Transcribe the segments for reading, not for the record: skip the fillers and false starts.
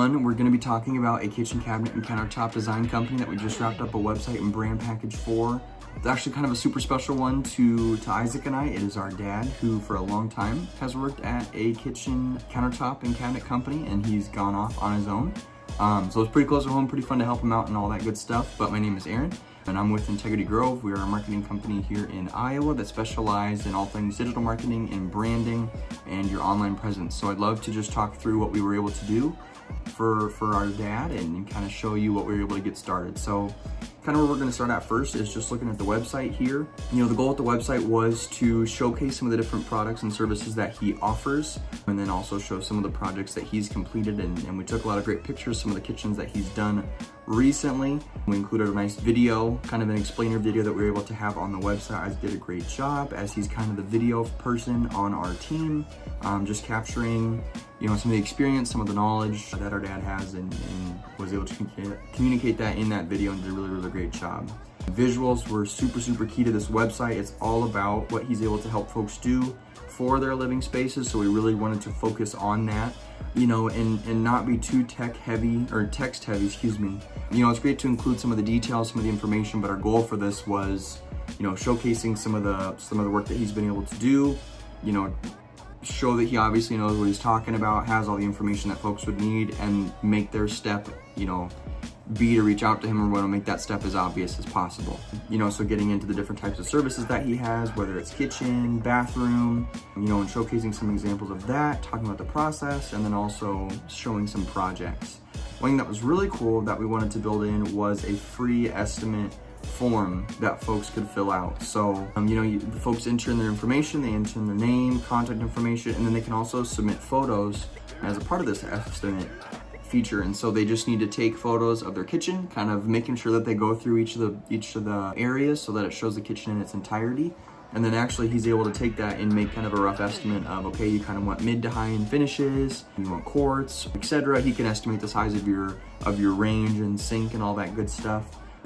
one, we're going to be talking about a kitchen cabinet and countertop design company that we just wrapped up a website and brand package for. It's actually kind of a super special one to Isaac and I. It is our dad, who for a long time has worked at a kitchen countertop and cabinet company, and he's gone off on his own. So it's pretty close to home, pretty fun to help him out and all that good stuff. But my name is Aaron, and I'm with Integrity Grove. We are a marketing company here in Iowa that specializes in all things digital marketing and branding and your online presence. So I'd love to just talk through what we were able to do for our dad and kind of show you what we were able to get started. So kind of where we're going to start at first is just looking at the website here. You know, the goal with the website was to showcase some of the different products and services that he offers, and then also show some of the projects that he's completed. And we took a lot of great pictures, some of the kitchens that he's done recently. We included a nice video, kind of an explainer video that we were able to have on the website. Isaac did a great job, as he's kind of the video person on our team, just capturing, you know, some of the experience, some of the knowledge that our dad has, and was able to communicate that in that video, and did a really great job. Visuals were super key to this website. It's all about what he's able to help folks do for their living spaces, so we really wanted to focus on that, you know, and not be too text heavy, excuse me. You know, it's great to include some of the details, some of the information, but our goal for this was, you know, showcasing some of the work that he's been able to do, you know, show that he obviously knows what he's talking about, has all the information that folks would need, and make their step, you know, be to reach out to him, or want to make that step as obvious as possible. You know, so getting into the different types of services that he has, whether it's kitchen, bathroom, you know, and showcasing some examples of that, talking about the process, and then also showing some projects. One thing that was really cool that we wanted to build in was a free estimate form that folks could fill out. So, you know, the folks enter in their information, they enter in their name, contact information, and then they can also submit photos as a part of this estimate feature. And so they just need to take photos of their kitchen, kind of making sure that they go through each of the areas so that it shows the kitchen in its entirety. And then actually he's able to take that and make kind of a rough estimate of, okay, you kind of want mid to high end finishes, you want quartz, etc. He can estimate the size of your range and sink and all that good stuff.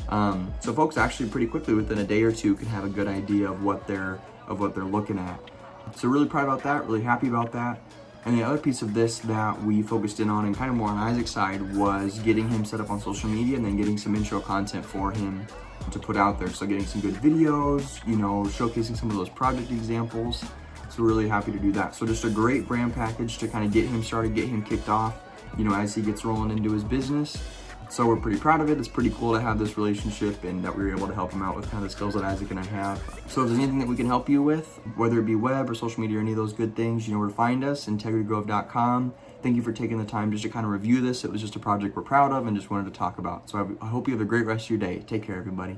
So folks actually pretty quickly, within a day or two, can have a good idea of what they're looking at. So really proud about that, really happy about that. And the other piece of this that we focused in on, and kind of more on Isaac's side, was getting him set up on social media, and then getting some intro content for him to put out there. So getting some good videos, you know, showcasing some of those project examples. So we're really happy to do that. So just a great brand package to kind of get him started, get him kicked off, you know, as he gets rolling into his business. So we're pretty proud of it. It's pretty cool to have this relationship, and that we were able to help him out with kind of the skills that Isaac and I have. So if there's anything that we can help you with, whether it be web or social media or any of those good things, you know where to find us, integritygrove.com. Thank you for taking the time just to kind of review this. It was just a project we're proud of and just wanted to talk about. So I hope you have a great rest of your day. Take care, everybody.